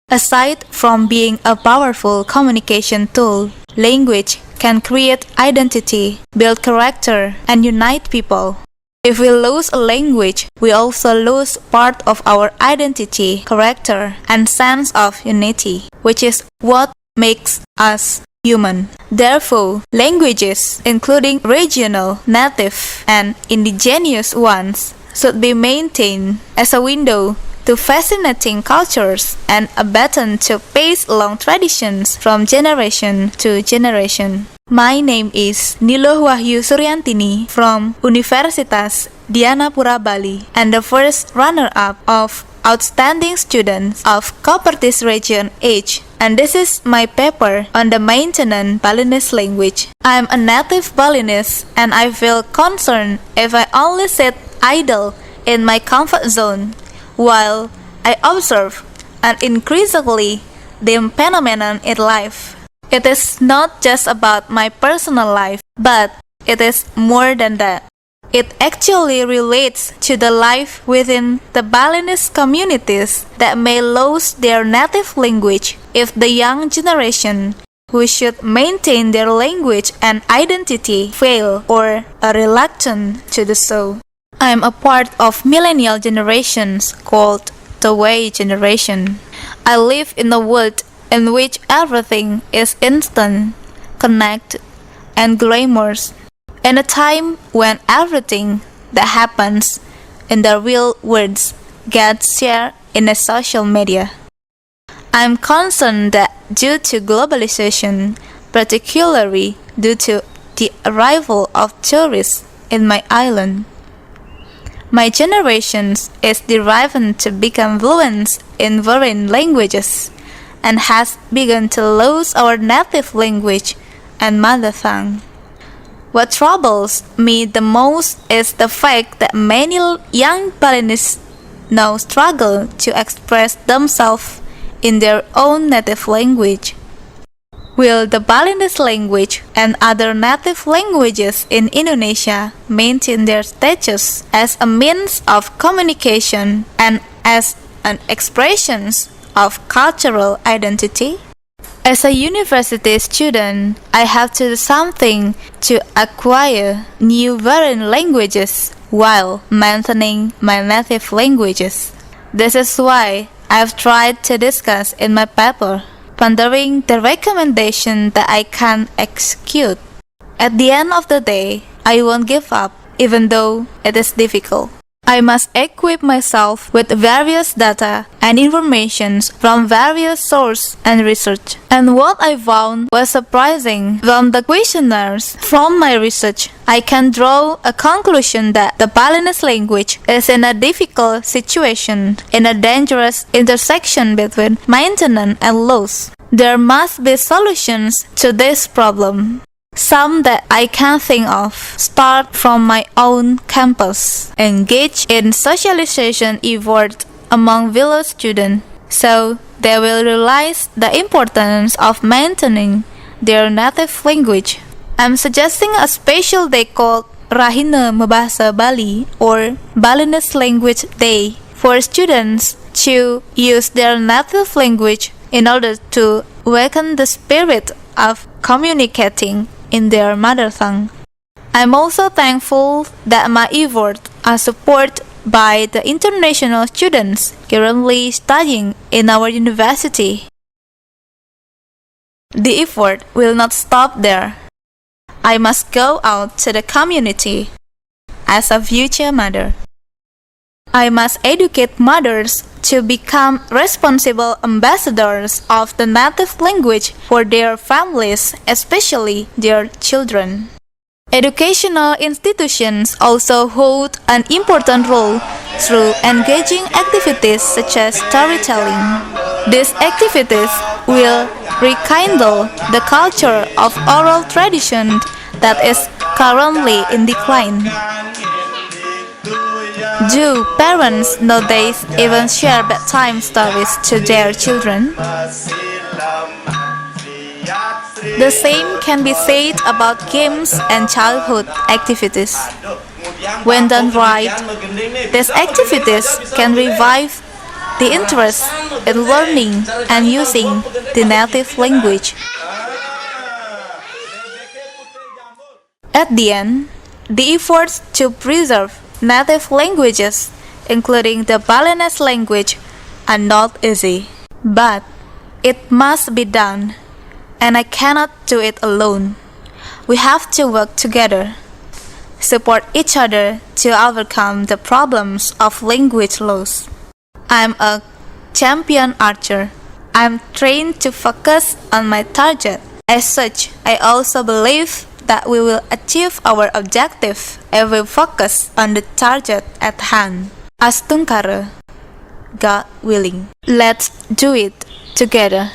Aside from being a powerful communication tool, language can create identity, build character, and unite people. If we lose a language, we also lose part of our identity, character, and sense of unity, which is what makes us human. Therefore, languages, including regional, native, and indigenous ones, should be maintained as a window to fascinating cultures and a baton to pass along traditions from generation to generation. My name is Luh Wahyu Suryantini from Universitas Dhyana Pura, Bali, and the first runner-up of Outstanding Students of Copertis Region H. And this is my paper on the maintenance Balinese language. I am a native Balinese and I feel concerned if I only sit idle in my comfort zone while I observe and increasingly dim phenomenon in life. It is not just about my personal life, but it is more than that. It actually relates to the life within the Balinese communities that may lose their native language if the young generation who should maintain their language and identity fail or are reluctant to do so. I am a part of millennial generations called the Y generation. I live in a world in which everything is instant, connected, and glamorous. In a time when everything that happens in the real world gets shared in the social media. I am concerned that due to globalization, particularly due to the arrival of tourists in my island, my generation is driven to become fluent in foreign languages and has begun to lose our native language and mother tongue. What troubles me the most is the fact that many young Balinese now struggle to express themselves in their own native language. Will the Balinese language and other native languages in Indonesia maintain their status as a means of communication and as an expression of cultural identity? As a university student, I have to do something to acquire new foreign languages while maintaining my native languages. This is why I've tried to discuss in my paper, pondering the recommendation that I can execute. At the end of the day, I won't give up, even though it is difficult. I must equip myself with various data and information from various sources and research. And what I found was surprising. From the questionnaires from my research, I can draw a conclusion that the Balinese language is in a difficult situation, in a dangerous intersection between maintenance and loss. There must be solutions to this problem. Some that I can think of start from my own campus, engage in socialization effort among fellow students, so they will realize the importance of maintaining their native language. I'm suggesting a special day called Rahina Membahasa Bali or Balinese Language Day for students to use their native language in order to awaken the spirit of communicating in their mother tongue. I'm also thankful that my efforts are supported by the international students currently studying in our university. The effort will not stop there. I must go out to the community as a future mother. I must educate mothers to become responsible ambassadors of the native language for their families, especially their children. Educational institutions also hold an important role through engaging activities such as storytelling. These activities will rekindle the culture of oral tradition that is currently in decline. Do parents nowadays even share bedtime stories to their children? The same can be said about games and childhood activities. When done right, these activities can revive the interest in learning and using the native language. At the end, the efforts to preserve native languages, including the Balinese language, are not easy. But it must be done, and I cannot do it alone. We have to work together, support each other to overcome the problems of language loss. I'm a champion archer. I'm trained to focus on my target. As such, I also believe that we will achieve our objective if we focus on the target at hand. Astungkara, God willing. Let's do it together.